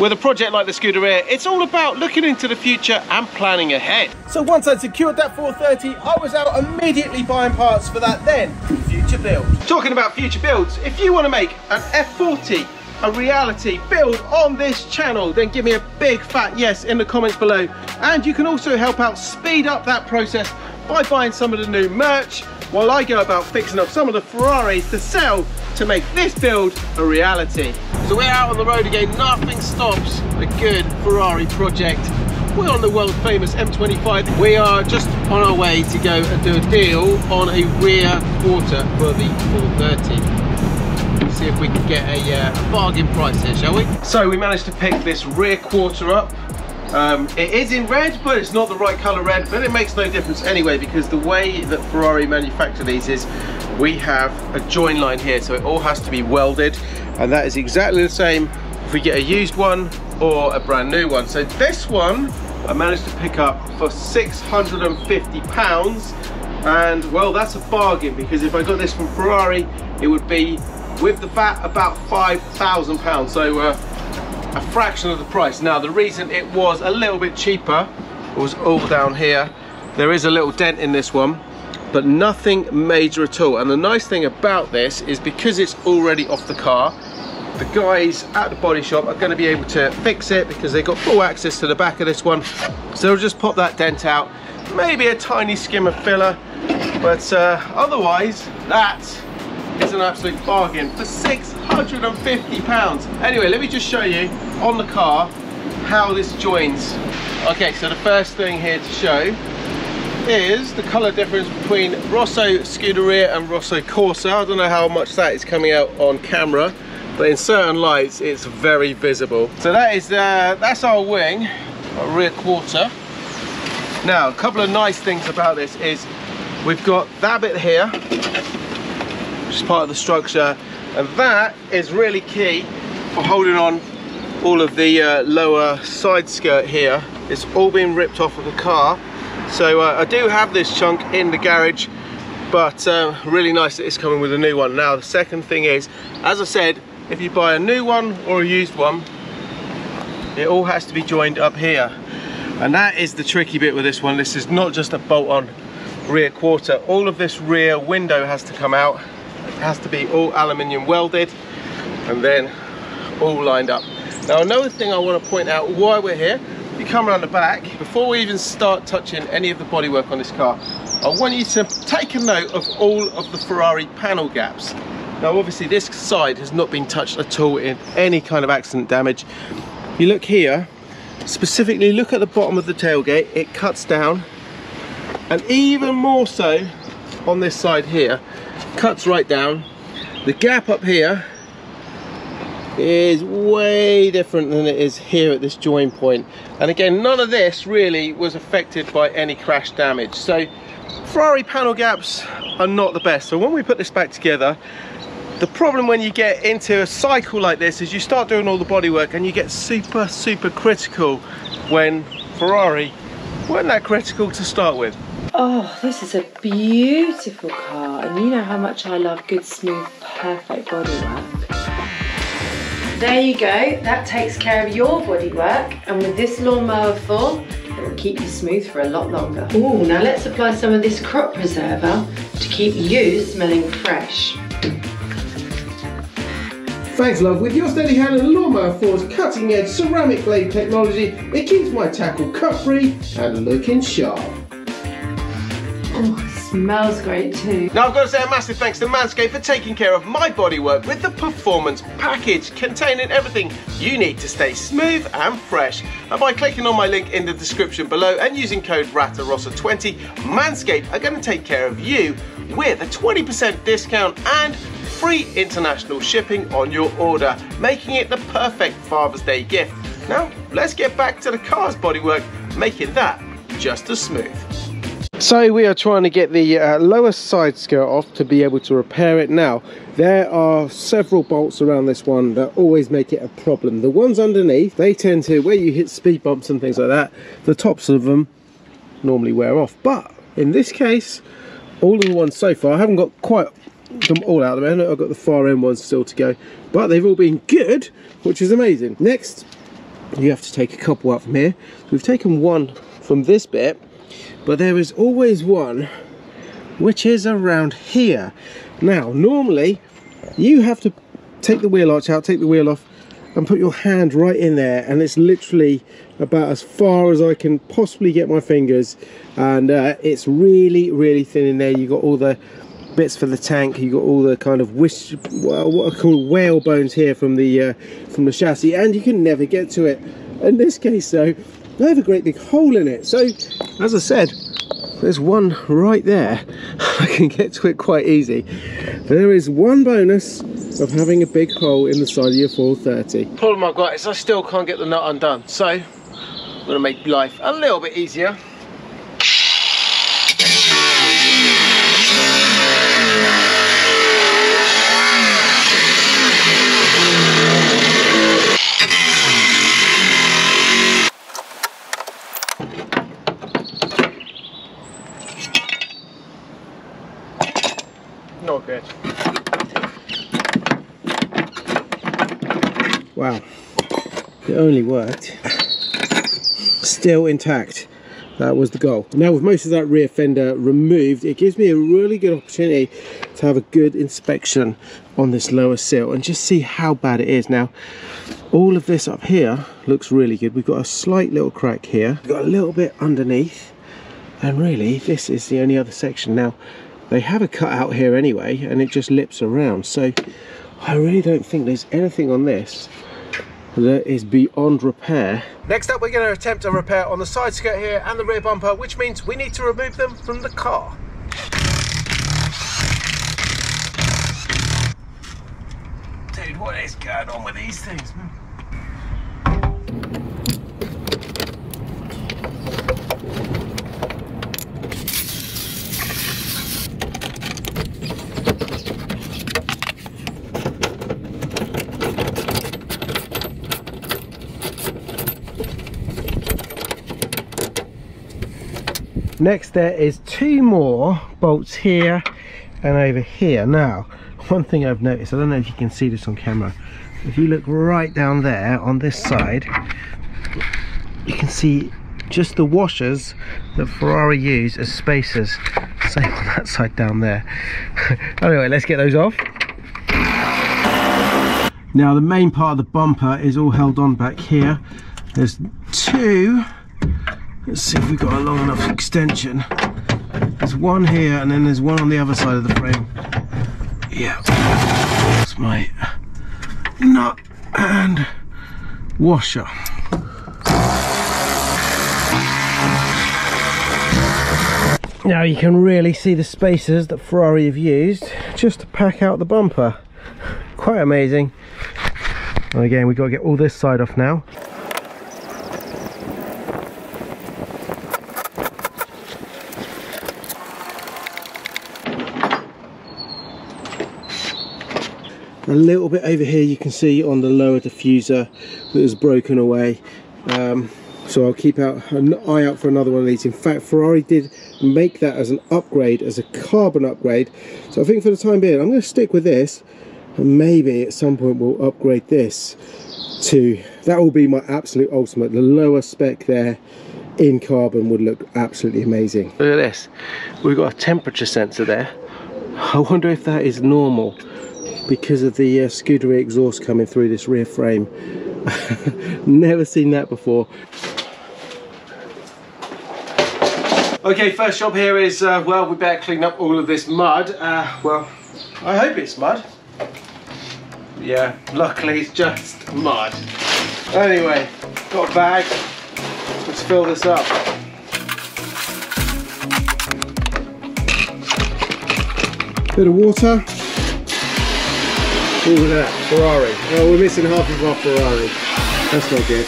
With a project like the Scuderia, it's all about looking into the future and planning ahead. So once I'd secured that 430, I was out immediately buying parts for that then future build. Talking about future builds, if you want to make an F40 a reality build on this channel, then give me a big fat yes in the comments below. And you can also help out speed up that process by buying some of the new merch while I go about fixing up some of the Ferraris to sell to make this build a reality. So we're out on the road again. Nothing stops a good Ferrari project. We're on the world famous M25. We are just on our way to go and do a deal on a rear quarter for the 430. See if we can get a bargain price here, shall we? So we managed to pick this rear quarter up. It is in red, but it's not the right colour red, but it makes no difference anyway, because the way that Ferrari manufacture these is we have a join line here, so it all has to be welded, and that is exactly the same if we get a used one or a brand new one. So this one I managed to pick up for £650, and well, that's a bargain, because if I got this from Ferrari it would be with the VAT about £5,000, so a fraction of the price. Now the reason it was a little bit cheaper was all down here. There is a little dent in this one, but nothing major at all. And the nice thing about this is because it's already off the car, the guys at the body shop are going to be able to fix it because they've got full access to the back of this one. So they'll just pop that dent out, maybe a tiny skim of filler, but otherwise that is an absolute bargain for £650. Anyway, let me just show you on the car how this joins. Okay, so the first thing here to show is the colour difference between Rosso Scuderia and Rosso Corsa. I don't know how much that is coming out on camera, but in certain lights it's very visible. So that is that's our wing, our rear quarter. Now a couple of nice things about this is we've got that bit here, which is part of the structure, and that is really key for holding on all of the lower side skirt here. It's all been ripped off of the car, so I do have this chunk in the garage, but really nice that it's coming with a new one. Now the second thing is, as I said, if you buy a new one or a used one, it all has to be joined up here, and that is the tricky bit with this one. This is not just a bolt-on rear quarter. All of this rear window has to come out. It has to be all aluminium welded and then all lined up. Now another thing I want to point out while we're here, if you come around the back, before we even start touching any of the bodywork on this car, I want you to take a note of all of the Ferrari panel gaps. Now obviously this side has not been touched at all in any kind of accident damage. If you look here, specifically look at the bottom of the tailgate, it cuts down, and even more so on this side here, cuts right down. The gap up here is way different than it is here at this join point, and again none of this really was affected by any crash damage. So Ferrari panel gaps are not the best. So when we put this back together, the problem when you get into a cycle like this is you start doing all the bodywork and you get super critical when Ferrari weren't that critical to start with. Oh, this is a beautiful car, and you know how much I love good, smooth, perfect bodywork. There you go, that takes care of your bodywork, and with this lawnmower full, it will keep you smooth for a lot longer. Ooh, now let's apply some of this crop preserver to keep you smelling fresh. Thanks love, with your steady hand and Lawnmower 4's cutting edge ceramic blade technology, it keeps my tackle cut free and looking sharp. Oh, it smells great too. Now I've got to say a massive thanks to Manscape for taking care of my bodywork with the Performance Package, containing everything you need to stay smooth and fresh. And by clicking on my link in the description below and using code Ratarossa20, Manscape are going to take care of you with a 20% discount and free international shipping on your order, making it the perfect Father's Day gift. Now let's get back to the car's bodywork, making that just as smooth. So we are trying to get the lower side skirt off to be able to repair it. Now there are several bolts around this one that always make it a problem. The ones underneath, they tend to, where you hit speed bumps and things like that, the tops of them normally wear off. But in this case, all of the ones so far, I haven't got quite them all out of there. I've got the far end ones still to go, but they've all been good, which is amazing. Next, you have to take a couple out from here. We've taken one from this bit, but there is always one which is around here. Now normally you have to take the wheel arch out, take the wheel off and put your hand right in there, and it's literally about as far as I can possibly get my fingers, and it's really thin in there. You got all the bits for the tank, you got all the kind of what I call whale bones here from the chassis, and you can never get to it. In this case though, I have a great big hole in it, so as I said, there's one right there. I can get to it quite easy. There is one bonus of having a big hole in the side of your 430. Problem I've got is I still can't get the nut undone, so I'm going to make life a little bit easier. Not good. Wow, it only worked. Still intact. That was the goal. Now with most of that rear fender removed, it gives me a really good opportunity to have a good inspection on this lower sill and just see how bad it is. Now all of this up here looks really good. We've got a slight little crack here, we've got a little bit underneath, and really this is the only other section. Now they have a cut out here anyway, and it just lips around, so I really don't think there's anything on this that is beyond repair. Next up, we're going to attempt a repair on the side skirt here and the rear bumper, which means we need to remove them from the car. Dude, what is going on with these things? Next there is two more bolts here and over here. Now one thing I've noticed, I don't know if you can see this on camera, if you look right down there on this side, you can see just the washers that Ferrari use as spacers. Same on that side down there. Anyway, let's get those off. Now the main part of the bumper is all held on back here. There's two. Let's see if we've got a long enough extension. There's one here and then there's one on the other side of the frame. Yeah, that's my nut and washer. Now you can really see the spacers that Ferrari have used just to pack out the bumper. Quite amazing. And again, we've got to get all this side off now. A little bit over here you can see on the lower diffuser that is broken away, so I'll keep an eye out for another one of these. In fact, Ferrari did make that as an upgrade, as a carbon upgrade, so I think for the time being I'm going to stick with this, and maybe at some point we'll upgrade this to, that will be my absolute ultimate. The lower spec there in carbon would look absolutely amazing. Look at this, we've got a temperature sensor there. I wonder if that is normal because of the Scuderia exhaust coming through this rear frame. Never seen that before. Okay, first job here is, well, we better clean up all of this mud. Well, I hope it's mud. Yeah, luckily it's just mud. Anyway, got a bag. Let's fill this up. Bit of water. Ooh, look at that, Ferrari. Oh, we're missing half of our Ferrari. That's not good.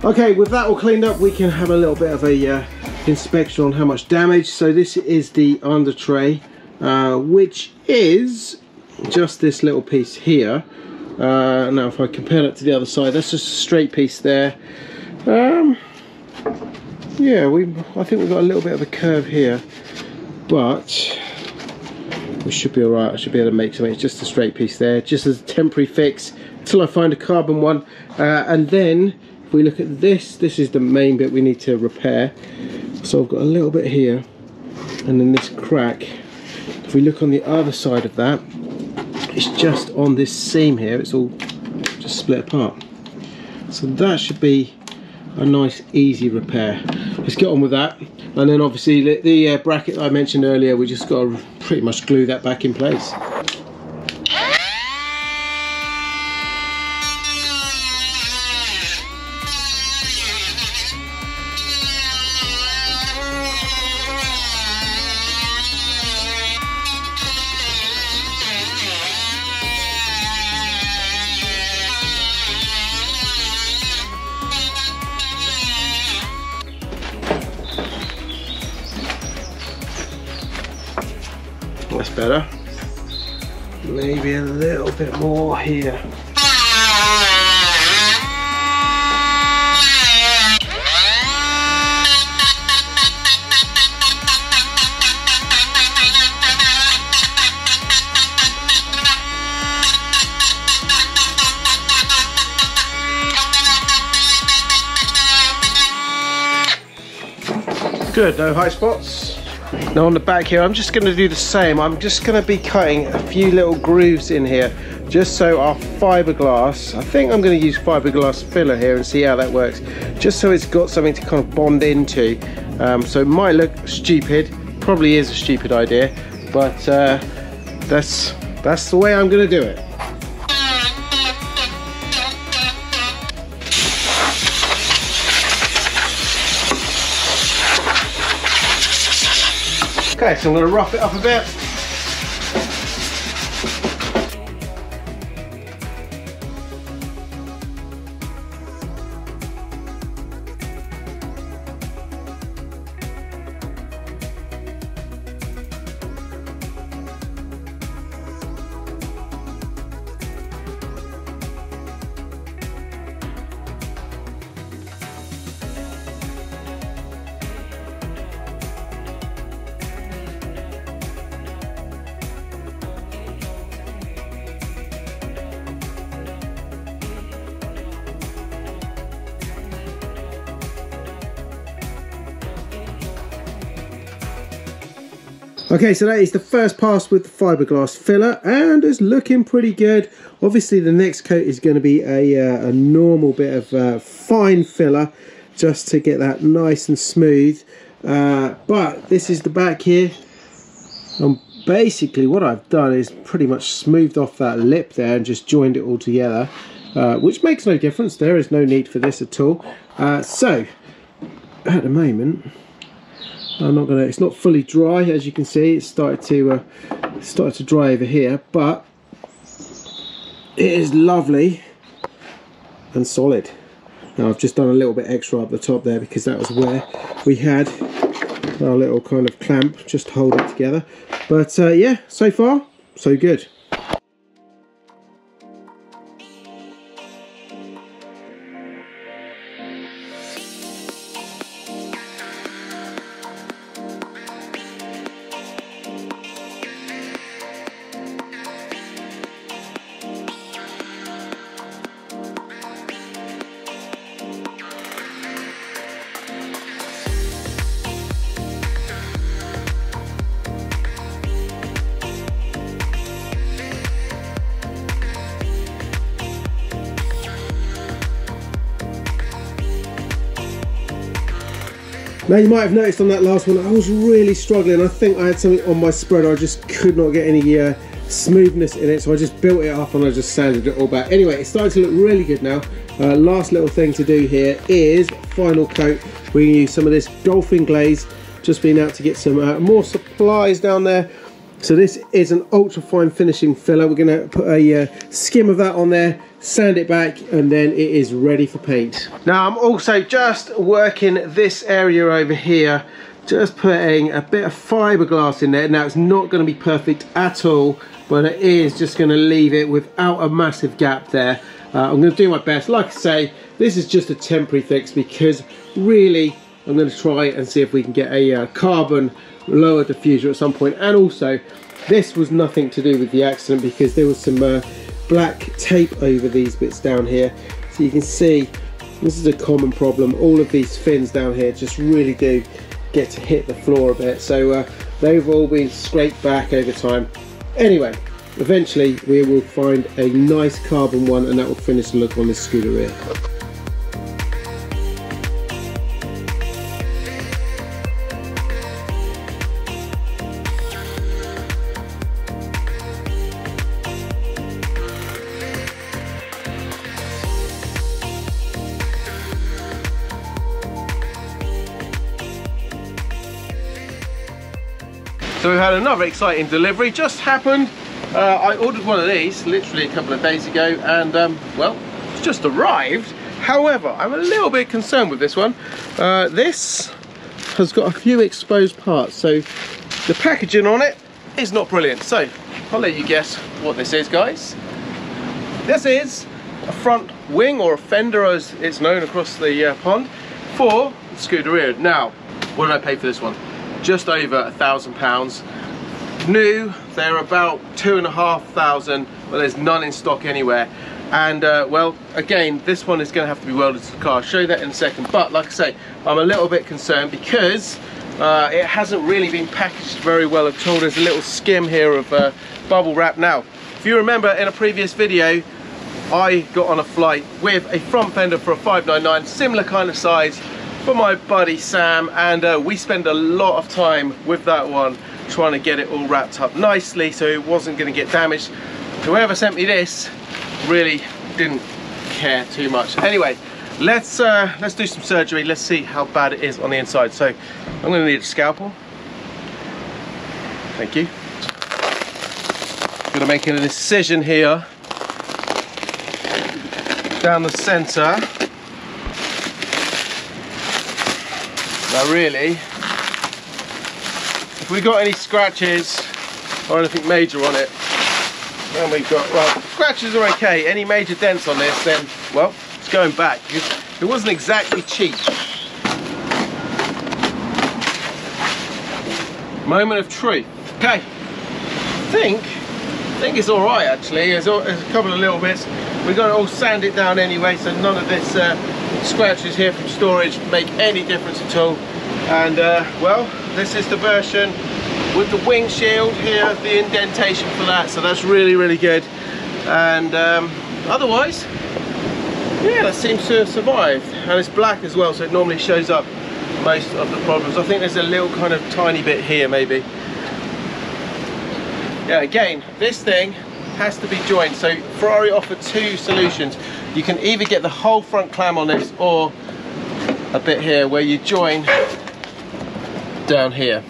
Okay, with that all cleaned up, we can have a little bit of a inspection on how much damage. So this is the Undertray, which is just this little piece here. Now if I compare it to the other side, that's just a straight piece there. Yeah, I think we've got a little bit of a curve here, but we should be alright. I should be able to make something. It's just a straight piece there, just as a temporary fix until I find a carbon one. And then if we look at this, this is the main bit we need to repair. So I've got a little bit here, and then this crack. If we look on the other side of that, it's just on this seam here, it's all just split apart. So that should be a nice easy repair. Let's get on with that. And then obviously the bracket I mentioned earlier, we just got to pretty much glue that back in place. That's better. Maybe a little bit more here. Good, no high spots. Now on the back here, I'm just going to do the same. I'm just going to be cutting a few little grooves in here, just so our fiberglass, I think I'm going to use fiberglass filler here and see how that works, just so it's got something to kind of bond into. So it might look stupid, probably is a stupid idea, but that's the way I'm going to do it. Okay, so I'm going to rough it up a bit. Okay, so that is the first pass with the fiberglass filler, and it's looking pretty good. Obviously the next coat is going to be a normal bit of fine filler, just to get that nice and smooth. But this is the back here. Basically what I've done is pretty much smoothed off that lip there and just joined it all together, which makes no difference. There is no need for this at all. So at the moment, I'm not gonna. It's not fully dry, as you can see. It's started to dry over here, but it is lovely and solid. Now I've just done a little bit extra up the top there because that was where we had our little kind of clamp just to hold it together. But yeah, so far so good. Now you might have noticed on that last one I was really struggling. I think I had something on my spreader, I just could not get any smoothness in it, so I just built it up and I just sanded it all back. Anyway, it's starting to look really good now. Last little thing to do here is final coat. We're going to use some of this golfing glaze, just been out to get some more supplies down there. So this is an ultra fine finishing filler. We're going to put a skim of that on there, sand it back, and then it is ready for paint. Now I'm also just working this area over here, just putting a bit of fiberglass in there. Now it's not going to be perfect at all, but it is just going to leave it without a massive gap there. I'm going to do my best. Like I say, this is just a temporary fix because really I'm going to try and see if we can get a carbon lower diffuser at some point, and also This was nothing to do with the accident because there was some black tape over these bits down here. So you can see this is a common problem. All of these fins down here just really do get to hit the floor a bit. So they've all been scraped back over time. Anyway, eventually we will find a nice carbon one and that will finish the look on this Scuderia. So we've had another exciting delivery, just happened. I ordered one of these literally a couple of days ago and well, it's just arrived. However, I'm a little bit concerned with this one. This has got a few exposed parts, so the packaging on it is not brilliant. So I'll let you guess what this is, guys. This is a front wing, or a fender as it's known across the pond, for the Scuderia. Now, what did I pay for this one? Just over £1,000. New, they're about 2,500, but there's none in stock anywhere. And well, again, this one is going to have to be welded to the car. I'll show you that in a second. But like I say, I'm a little bit concerned because it hasn't really been packaged very well at all. There's a little skim here of bubble wrap. Now, if you remember in a previous video, I got on a flight with a front fender for a 599, similar kind of size, for my buddy Sam, and we spent a lot of time with that one trying to get it all wrapped up nicely so it wasn't going to get damaged. Whoever sent me this really didn't care too much. Anyway, let's do some surgery. Let's see how bad it is on the inside. So I'm going to need a scalpel. Thank you. Going to make an incision here down the center. Now really, if we got any scratches or anything major on it, then we've got, well, scratches are okay. Any major dents on this, then, well, it's going back because it wasn't exactly cheap. Moment of truth. Okay, I think it's all right actually. There's a couple of little bits. We're going to all sand it down anyway, so none of this scratches here from storage make any difference at all. And well, this is the version with the windshield here, the indentation for that, so that's really, really good. And otherwise, yeah, that seems to have survived. And it's black as well, so it normally shows up most of the problems. I think there's a little kind of tiny bit here maybe. Yeah, again, this thing has to be joined. So Ferrari offer two solutions. You can either get the whole front clam on this, or a bit here where you join down here.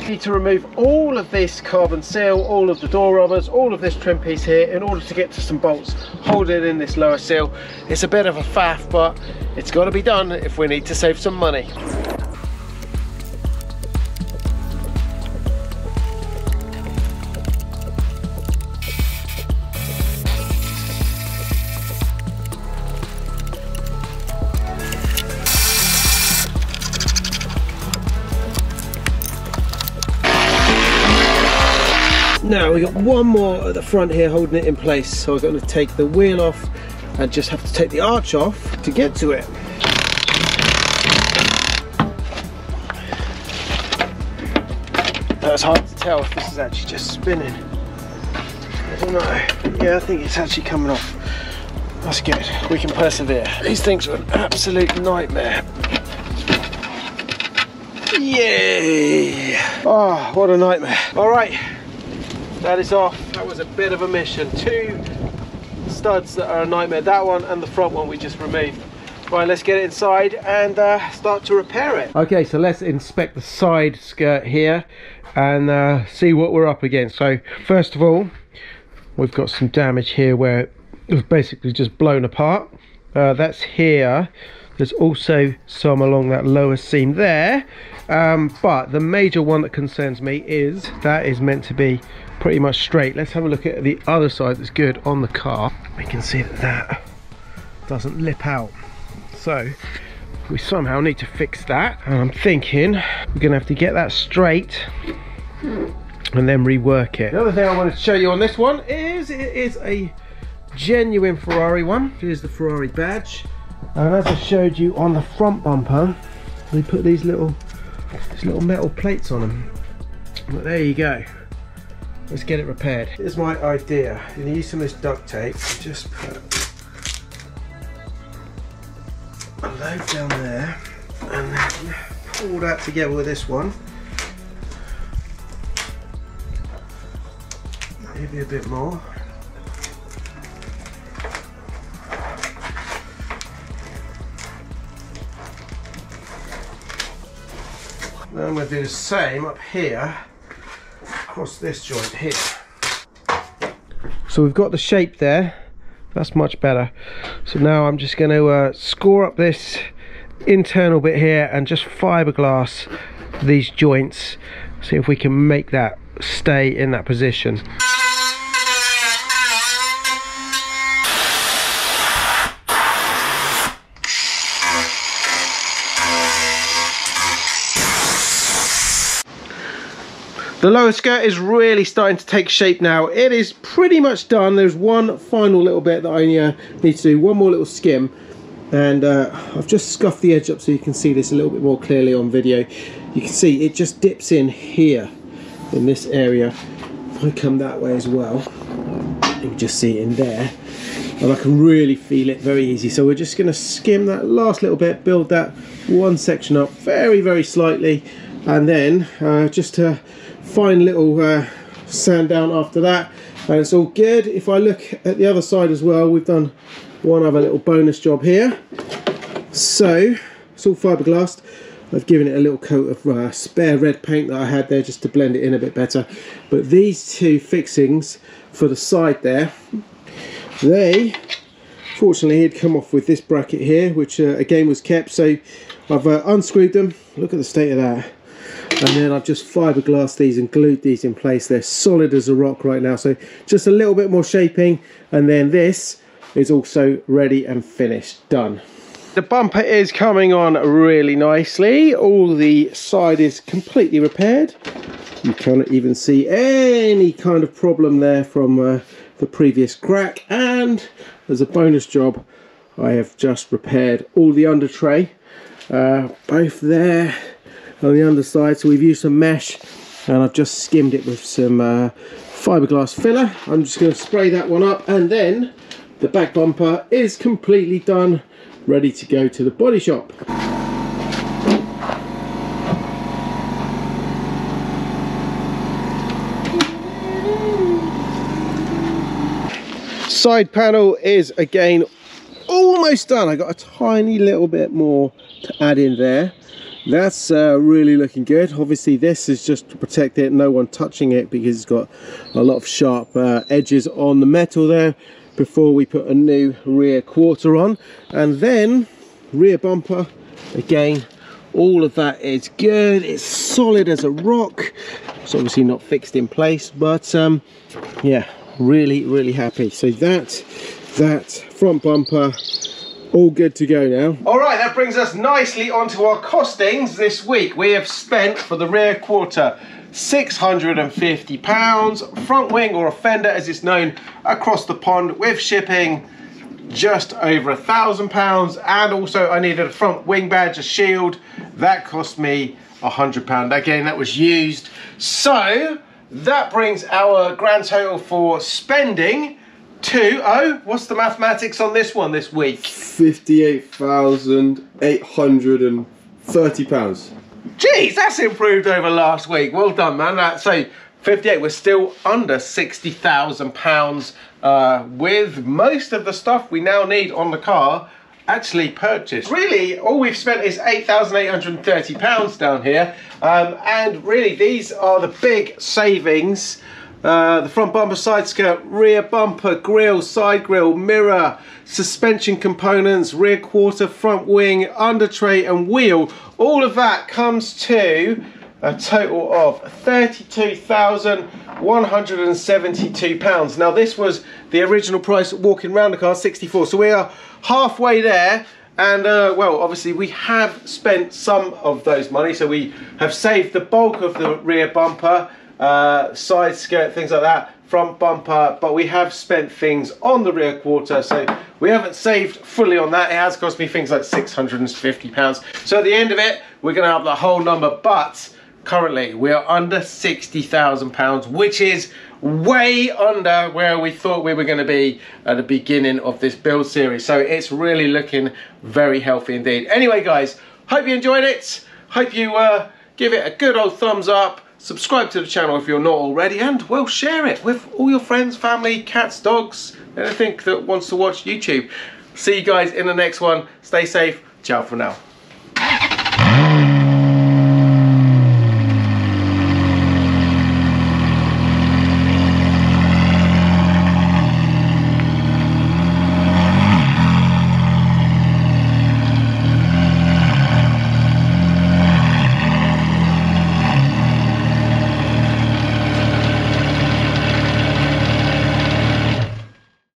Need to remove all of this carbon seal, all of the door rubbers, all of this trim piece here in order to get to some bolts holding in this lower seal. It's a bit of a faff, but it's got to be done if we need to save some money. Now we got one more at the front here holding it in place, so I'm going to take the wheel off and just have to take the arch off to get to it. Now it's hard to tell if this is actually just spinning. I don't know. Yeah, I think it's actually coming off. That's good. We can persevere. These things are an absolute nightmare. Yay! Oh, what a nightmare. All right. That is off. That was a bit of a mission. Two studs that are a nightmare. That one and the front one we just removed. Right, let's get it inside and start to repair it. Okay, so let's inspect the side skirt here and see what we're up against. So first of all, we've got some damage here where it was basically just blown apart. That's here. There's also some along that lower seam there. But the major one that concerns me is that is meant to be pretty much straight. Let's have a look at the other side that's good on the car. We can see that that doesn't lip out. So we somehow need to fix that, and I'm thinking we're gonna have to get that straight and then rework it. The other thing I wanted to show you on this one is it is a genuine Ferrari one. Here's the Ferrari badge, and as I showed you on the front bumper, we put these little metal plates on them. But there you go. Let's get it repaired. Here's my idea. I'm gonna use some of this duct tape. Just put a load down there and then pull that together with this one. Maybe a bit more. Then I'm going to do the same up here across this joint here. So we've got the shape there. That's much better. So now I'm just going to score up this internal bit here and just fiberglass these joints. See if we can make that stay in that position. The lower skirt is really starting to take shape now. It is pretty much done. There's one final little bit that I need to do, one more little skim, and I've just scuffed the edge up so you can see this a little bit more clearly on video. You can see it just dips in here in this area. If I come that way as well, you can just see it in there, and I can really feel it very easy. So we're just going to skim that last little bit, build that one section up very slightly, and then just to fine little sand down after that, and it's all good. If I look at the other side as well, we've done one other little bonus job here. So it's all fiberglassed. I've given it a little coat of spare red paint that I had there just to blend it in a bit better. But these two fixings for the side there, they fortunately had come off with this bracket here, which again was kept. So I've unscrewed them. Look at the state of that. And then I've just fiberglassed these and glued these in place. They're solid as a rock right now, so just a little bit more shaping, and then this is also ready and finished, done. The bumper is coming on really nicely. All the side is completely repaired. You can't even see any kind of problem there from the previous crack, and as a bonus job I have just repaired all the under tray, both there on the underside. So we've used some mesh and I've just skimmed it with some fiberglass filler. I'm just going to spray that one up, and then the back bumper is completely done, ready to go to the body shop. Side panel is again almost done. I got a tiny little bit more to add in there. That's really looking good. Obviously this is just to protect it, no one touching it, because it's got a lot of sharp edges on the metal there before we put a new rear quarter on. And then rear bumper, again, all of that is good. It's solid as a rock. It's obviously not fixed in place, but yeah, really happy. So that front bumper, all good to go now. All right, that brings us nicely onto our costings this week. We have spent for the rear quarter £650, front wing, or a Fender as it's known across the pond, with shipping just over £1,000, and also I needed a front wing badge, a shield. That cost me £100. Again, that was used. So that brings our grand total for spending to, oh, what's the mathematics on this one this week? £58,830. Jeez, that's improved over last week. Well done, man. So 58, we're still under £60,000 with most of the stuff we now need on the car actually purchased. Really, all we've spent is £8,830 down here, and really these are the big savings. The front bumper, side skirt, rear bumper, grille, side grille, mirror, suspension components, rear quarter, front wing, under tray and wheel. All of that comes to a total of £32,172. Now this was the original price walking around the car, 64. So we are halfway there, And well, obviously we have spent some of those money, so we have saved the bulk of the rear bumper, side skirt, things like that, front bumper, but we have spent things on the rear quarter, so we haven't saved fully on that. It has cost me things like £650. So at the end of it, we're going to have the whole number, but currently we are under £60,000, which is way under where we thought we were going to be at the beginning of this build series. So it's really looking very healthy indeed. Anyway guys, hope you enjoyed it. Hope you give it a good old thumbs up. Subscribe to the channel if you're not already, and well, share it with all your friends, family, cats, dogs, anything that wants to watch YouTube. See you guys in the next one. Stay safe. Ciao for now.